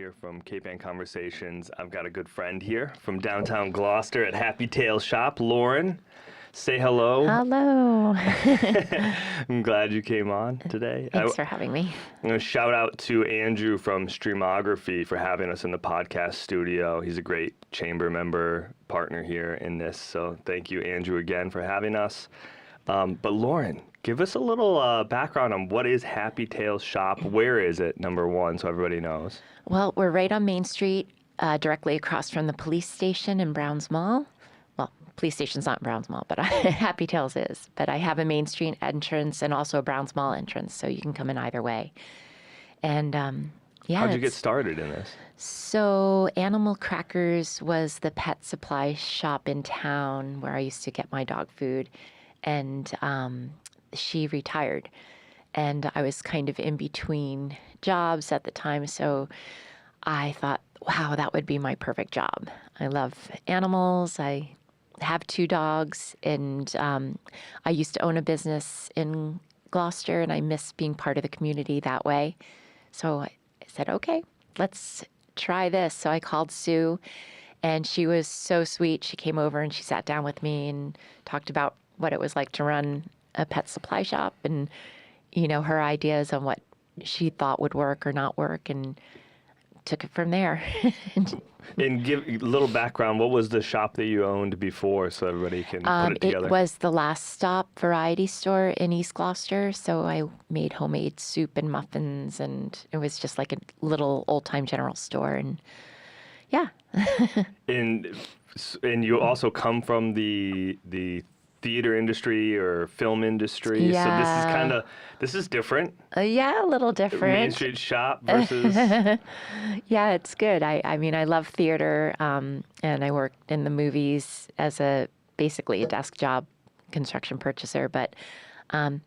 here from Cape Ann Conversations. I've got a good friend here from downtown Gloucester at Happy Tails Shoppe, Lauren. Say hello. Hello. I'm glad you came on today. Thanks for having me. I'm going to shout out to Andrew from Streamography for having us in the podcast studio. He's a great chamber member partner here in this. So thank you, Andrew, again for having us. But Lauren, give us a little background on what is Happy Tails Shoppe. Where is it, number one, so everybody knows? Well, we're right on Main Street, directly across from the police station in Browns Mall. Well, police station's not in Browns Mall, but Happy Tails is. But I have a Main Street entrance and also a Browns Mall entrance, so you can come in either way. And yeah. How'd you get started in this? So Animal Krackers was the pet supply shop in town where I used to get my dog food. And she retired, and I was kind of in between jobs at the time, so I thought, wow, that would be my perfect job. I love animals. I have 2 dogs, and I used to own a business in Gloucester, and I miss being part of the community that way. So I said, okay, let's try this. So I called Sue, and she was so sweet. She came over, and she sat down with me and talked about what it was like to run a pet supply shop and, you know, her ideas on what she thought would work or not work, and took it from there. And give a little background. What was the shop that you owned before so everybody can put it together? It was the Last Stop variety store in East Gloucester. So I made homemade soup and muffins, and it was just like a little old-time general store. And yeah. And you also come from the theater industry or film industry. Yeah. So this is different. Yeah, a little different. Main Street shop versus... Yeah, it's good. I mean, I love theater, and I worked in the movies as basically a desk job, construction purchaser. But yeah,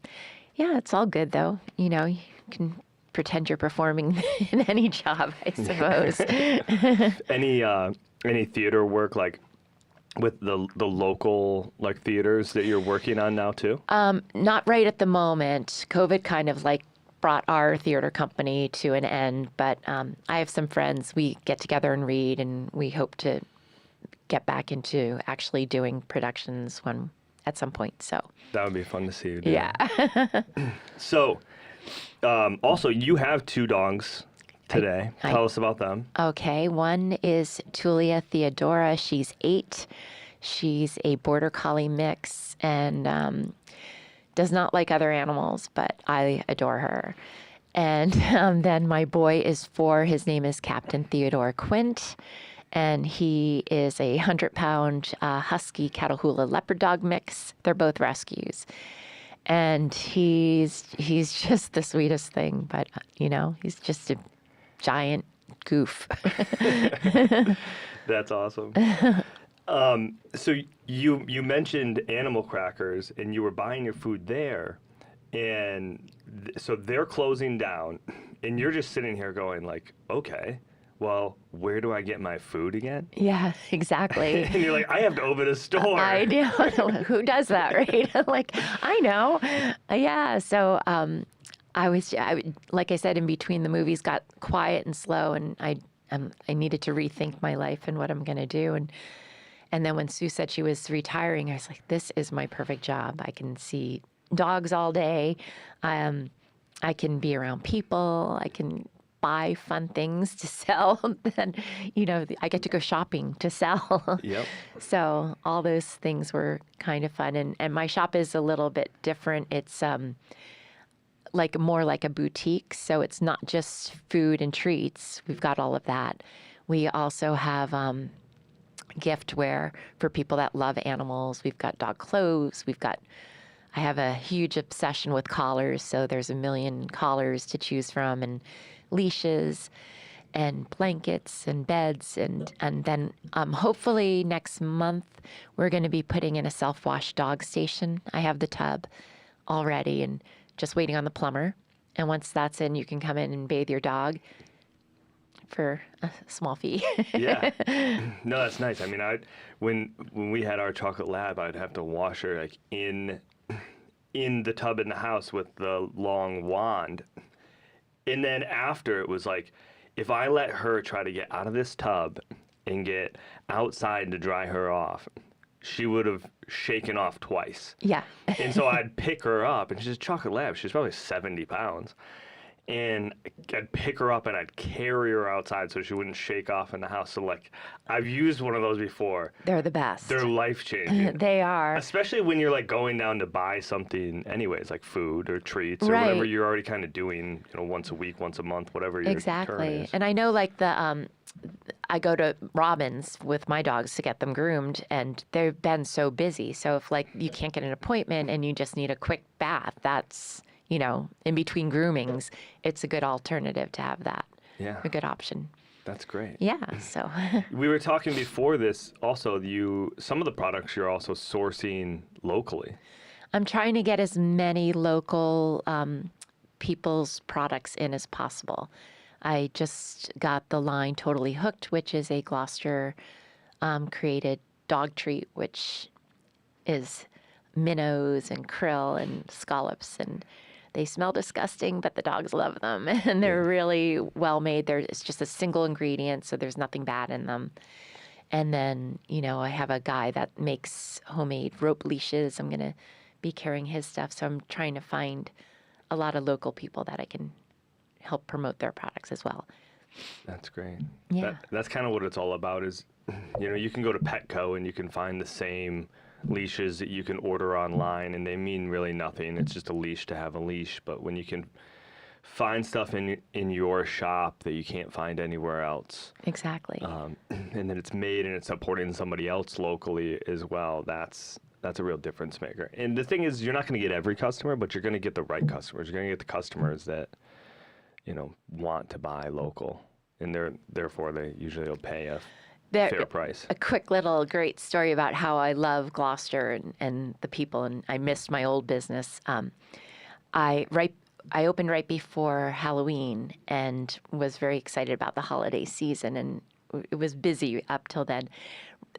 it's all good though. You know, you can pretend you're performing in any job, I suppose. Any theater work, like with the local like theaters that you're working on now too? Not right at the moment. COVID kind of like brought our theater company to an end, but I have some friends. We get together and read, and we hope to get back into actually doing productions at some point. So that would be fun to see you do. Yeah. So also you have 2 dogs today. Tell us about them. Okay. One is Tulia Theodora. She's 8. She's a border collie mix and does not like other animals, but I adore her. And then my boy is 4. His name is Captain Theodore Quint, and he is a 100-pound husky Catahoula leopard dog mix. They're both rescues. And he's just the sweetest thing, but you know, he's just a giant goof. That's awesome. So you mentioned Animal Krackers, and you were buying your food there, and so they're closing down, and you're just sitting here going like, okay, well, where do I get my food again? Yeah, exactly. And you're like, I have to open a store. I know. Who does that, right? Like, I know. Yeah. So I like I said, in between the movies, got quiet and slow, and I needed to rethink my life and what I'm going to do. And then when Sue said she was retiring, I was like, this is my perfect job. I can see dogs all day. I can be around people. I can buy fun things to sell. And, you know, I get to go shopping to sell. Yep. So all those things were kind of fun. And my shop is a little bit different. It's like more like a boutique. So it's not just food and treats. We've got all of that. We also have giftware for people that love animals. We've got dog clothes. I have a huge obsession with collars. So there's a million collars to choose from, and leashes and blankets and beds. And then hopefully next month, we're going to be putting in a self-wash dog station. I have the tub already and just waiting on the plumber. And once that's in, you can come in and bathe your dog for a small fee. Yeah. No, that's nice. I mean, when we had our chocolate lab, I'd have to wash her like in the tub in the house with the long wand. And then after, it was like, if I let her try to get out of this tub and get outside to dry her off, she would have shaken off twice. Yeah. And so I'd pick her up, and she's a chocolate lab. She's probably 70 pounds. And I'd pick her up and I'd carry her outside so she wouldn't shake off in the house. So, like, I've used one of those before. They're the best. They're life-changing. They are. Especially when you're, like, going down to buy something anyways, like food or treats or Right. whatever you're already kind of doing, once a week, once a month, whatever your turn Exactly. is. And I know, like, I go to Robin's with my dogs to get them groomed, and they've been so busy. So if, like, you can't get an appointment and you just need a quick bath, that's, in between groomings, it's a good alternative to have that. Yeah. A good option. That's great. Yeah. So We were talking before this also, some of the products you're also sourcing locally. I'm trying to get as many local people's products in as possible. I just got the line Totally Hooked, which is a Gloucester created dog treat, which is minnows and krill and scallops, and they smell disgusting, but the dogs love them, and they're really well made. It's just a single ingredient, so there's nothing bad in them. And then, I have a guy that makes homemade rope leashes. I'm going to be carrying his stuff, so I'm trying to find a lot of local people that I can help promote their products as well. That's great. Yeah. That's kind of what it's all about is, you can go to Petco and you can find the same leashes that you can order online, and they mean really nothing. It's just a leash to have a leash. But when you can find stuff in your shop that you can't find anywhere else, Exactly. and then it's made and it's supporting somebody else locally as well, that's a real difference maker. And the thing is, you're not going to get every customer, but you're going to get the right customers. You're going to get the customers that want to buy local, and therefore they usually will pay a fair price. A quick little great story about how I love Gloucester and the people, and I missed my old business. I opened right before Halloween and was very excited about the holiday season, and it was busy up till then.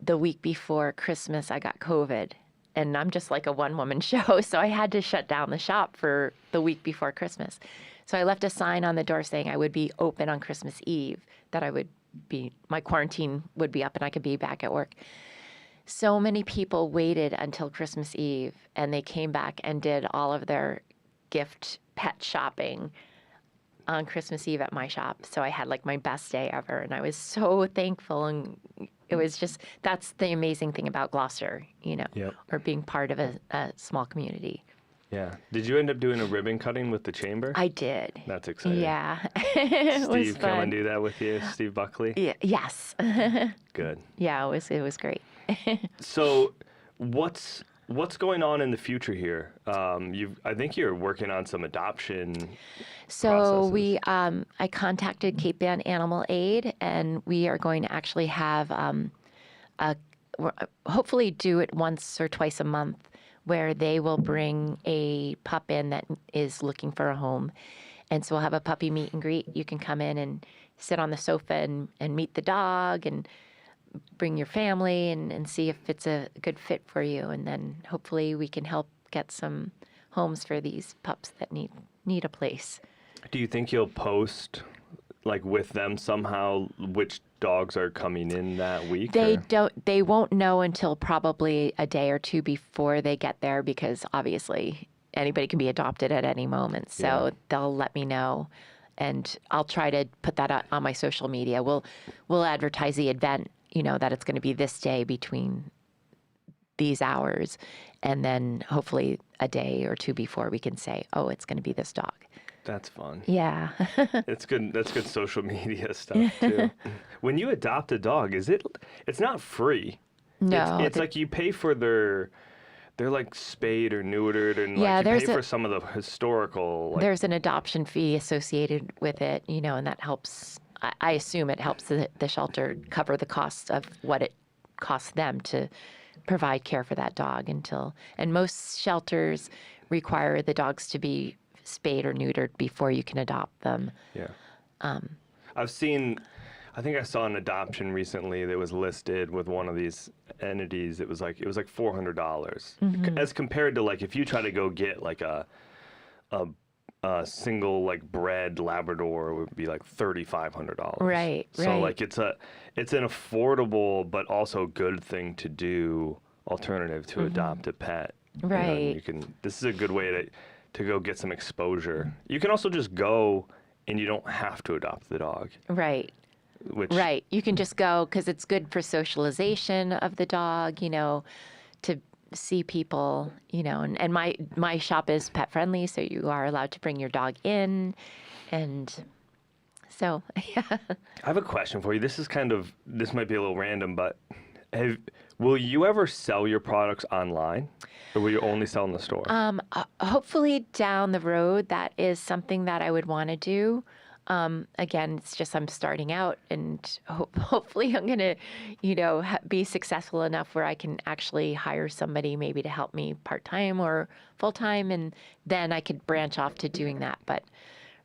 The week before Christmas, I got COVID, and I'm just like a one-woman show, so I had to shut down the shop for the week before Christmas. So I left a sign on the door saying I would be open on Christmas Eve, that my quarantine would be up and I could be back at work. So many people waited until Christmas Eve, and they came back and did all of their gift pet shopping on Christmas Eve at my shop. So I had like my best day ever, and I was so thankful. And it was just, that's the amazing thing about Gloucester, Yep. or being part of a small community. Yeah. Did you end up doing a ribbon cutting with the chamber? I did. That's exciting. Yeah. It was Steve fun. come and do that with you, Steve Buckley? Yeah, yes. Good. Yeah, it was great. So what's going on in the future here? I think you're working on some adoption So processes. I contacted Cape Ann Animal Aid, and we are going to actually have hopefully do it once or twice a month, where they will bring a pup in that is looking for a home. And so we'll have a puppy meet and greet. You can come in and sit on the sofa and meet the dog and bring your family and see if it's a good fit for you. And then hopefully we can help get some homes for these pups that need a place. Do you think you'll post, like, with them somehow which dogs are coming in that week? They won't know until probably a day or two before they get there, because obviously anybody can be adopted at any moment. So Yeah. they'll let me know, and I'll try to put that out on my social media. We'll advertise the event, that it's going to be this day between these hours, and then hopefully a day or two before we can say, oh, it's going to be this dog. That's fun. Yeah. It's good. That's good social media stuff too. When you adopt a dog, it's not free. No. It's like you pay for they're like spayed or neutered, and Yeah, like you there's pay for some of the historical. Like, there's an adoption fee associated with it, and that helps. I assume it helps the shelter cover the costs of what it costs them to provide care for that dog and most shelters require the dogs to be spayed or neutered before you can adopt them. Yeah. I think I saw an adoption recently that was listed with one of these entities. It was like $400 as compared to, like, if you try to go get like a single like bred Labrador would be like $3,500. Right, So right. like it's an affordable but also good thing to do alternative to adopt a pet. You know, and Right. this is a good way to go get some exposure. You can also just go and you don't have to adopt the dog, Right. which Right. You can just go because it's good for socialization of the dog, to see people, and my shop is pet friendly, so you are allowed to bring your dog in. And so, yeah. I have a question for you. This might be a little random, but will you ever sell your products online, or will you only sell in the store? Hopefully down the road, that is something that I would want to do. Again, it's just I'm starting out, and hopefully I'm going to, be successful enough where I can actually hire somebody maybe to help me part-time or full-time, and then I could branch off to doing that. But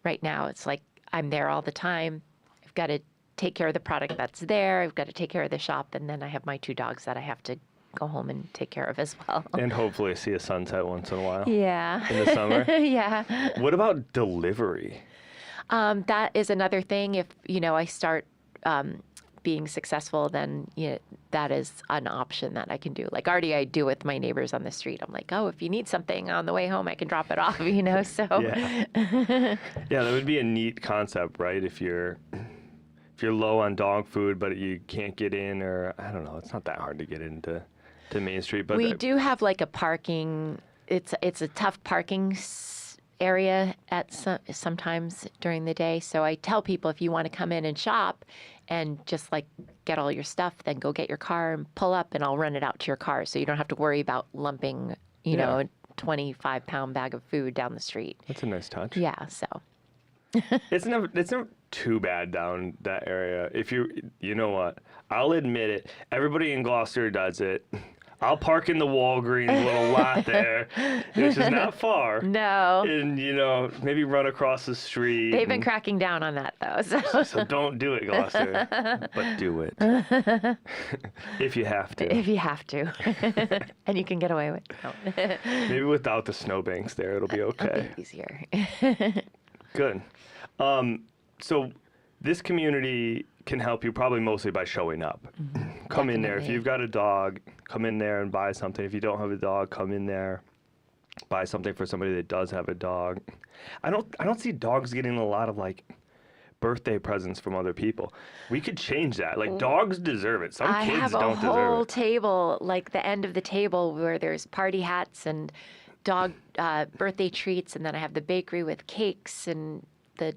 right now it's like I'm there all the time. I've got to take care of the product that's there. I've got to take care of the shop, and then I have my 2 dogs that I have to go home and take care of as well. And hopefully see a sunset once in a while. Yeah. In the summer. Yeah. What about delivery? That is another thing. If, I start being successful, then that is an option that I can do. Like already I do with my neighbors on the street. I'm like, oh, if you need something on the way home, I can drop it off, so. Yeah. Yeah, that would be a neat concept, right? If you're low on dog food, but you can't get in, or I don't know, it's not that hard to get into Main Street. But We do have like a parking, it's a tough parking area at sometimes during the day. So I tell people if you want to come in and shop and just like get all your stuff, then go get your car and pull up and I'll run it out to your car. So you don't have to worry about lumping, a 25-pound bag of food down the street. That's a nice touch. Yeah. So. It's never too bad down that area. You know what? I'll admit it. Everybody in Gloucester does it. I'll park in the Walgreens little lot there, which is not far. No. And, maybe run across the street. They've been cracking down on that, though. So don't do it, Gloucester. But do it. If you have to. If you have to. And you can get away with it. Maybe without the snowbanks there, it'll be okay. It'll be easier. Good. So this community can help you probably mostly by showing up. Come in there. If Definitely. you've got a dog, come in there and buy something. If you don't have a dog, come in there, buy something for somebody that does have a dog. I don't see dogs getting a lot of like birthday presents from other people. We could change that. Like dogs deserve it. Some I kids have a don't deserve whole it. table, like the end of the table where there's party hats and dog birthday treats, and then I have the bakery with cakes and the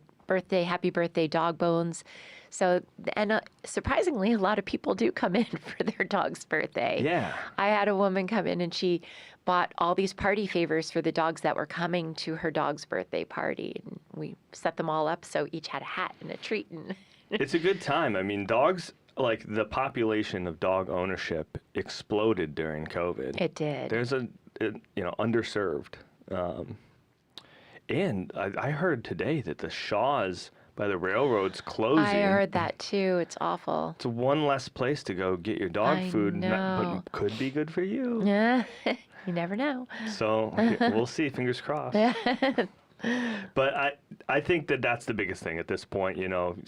happy birthday dog bones. So, and surprisingly, a lot of people do come in for their dog's birthday. Yeah. I had a woman come in and she bought all these party favors for the dogs that were coming to her dog's birthday party. And we set them all up so each had a hat and a treat. And It's a good time. I mean, dogs, like the population of dog ownership exploded during COVID. it did. There's underserved. And I heard today that the Shaws by the railroad's closing. I heard that too. It's awful. It's one less place to go get your dog I food, know. but could be good for you. Yeah, you never know. So we'll see. Fingers crossed. But I think that's the biggest thing at this point.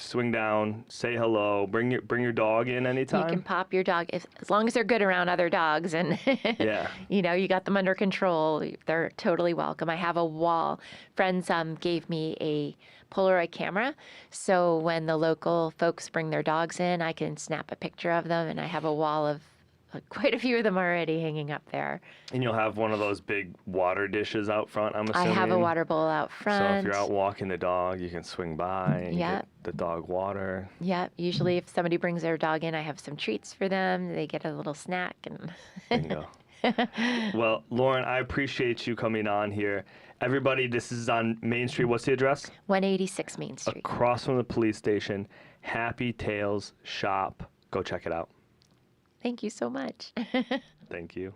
Swing down, say hello, bring your dog in anytime. You can pop your dog as long as they're good around other dogs, and Yeah. you got them under control. They're totally welcome. I have a wall. Friends gave me a Polaroid camera, so when the local folks bring their dogs in, I can snap a picture of them, and I have a wall of quite a few of them already hanging up there. And you'll have one of those big water dishes out front, I'm I assuming. have a water bowl out front. So if you're out walking the dog, you can swing by and Yeah. get the dog water. Yeah, usually if somebody brings their dog in, I have some treats for them. They get a little snack and Bingo. Well, Lauren, I appreciate you coming on here. Everybody, this is on Main Street. What's the address? 186 Main Street. Across from the police station. Happy Tails Shoppe. Go check it out. Thank you so much. Thank you.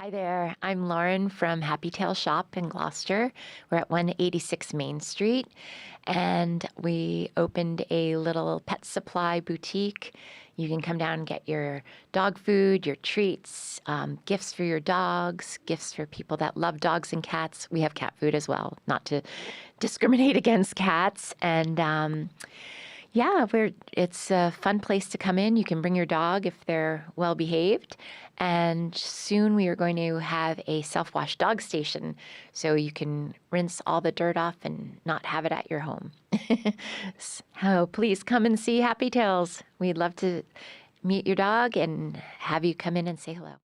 Hi there. I'm Lauren from Happy Tails Shoppe in Gloucester. We're at 186 Main Street, and we opened a little pet supply boutique. You can come down and get your dog food, your treats, gifts for your dogs, gifts for people that love dogs and cats. We have cat food as well, not to discriminate against cats. And yeah, it's a fun place to come in. You can bring your dog if they're well behaved. And soon we are going to have a self-wash dog station so you can rinse all the dirt off and not have it at your home. So please come and see Happy Tails. We'd love to meet your dog and have you come in and say hello.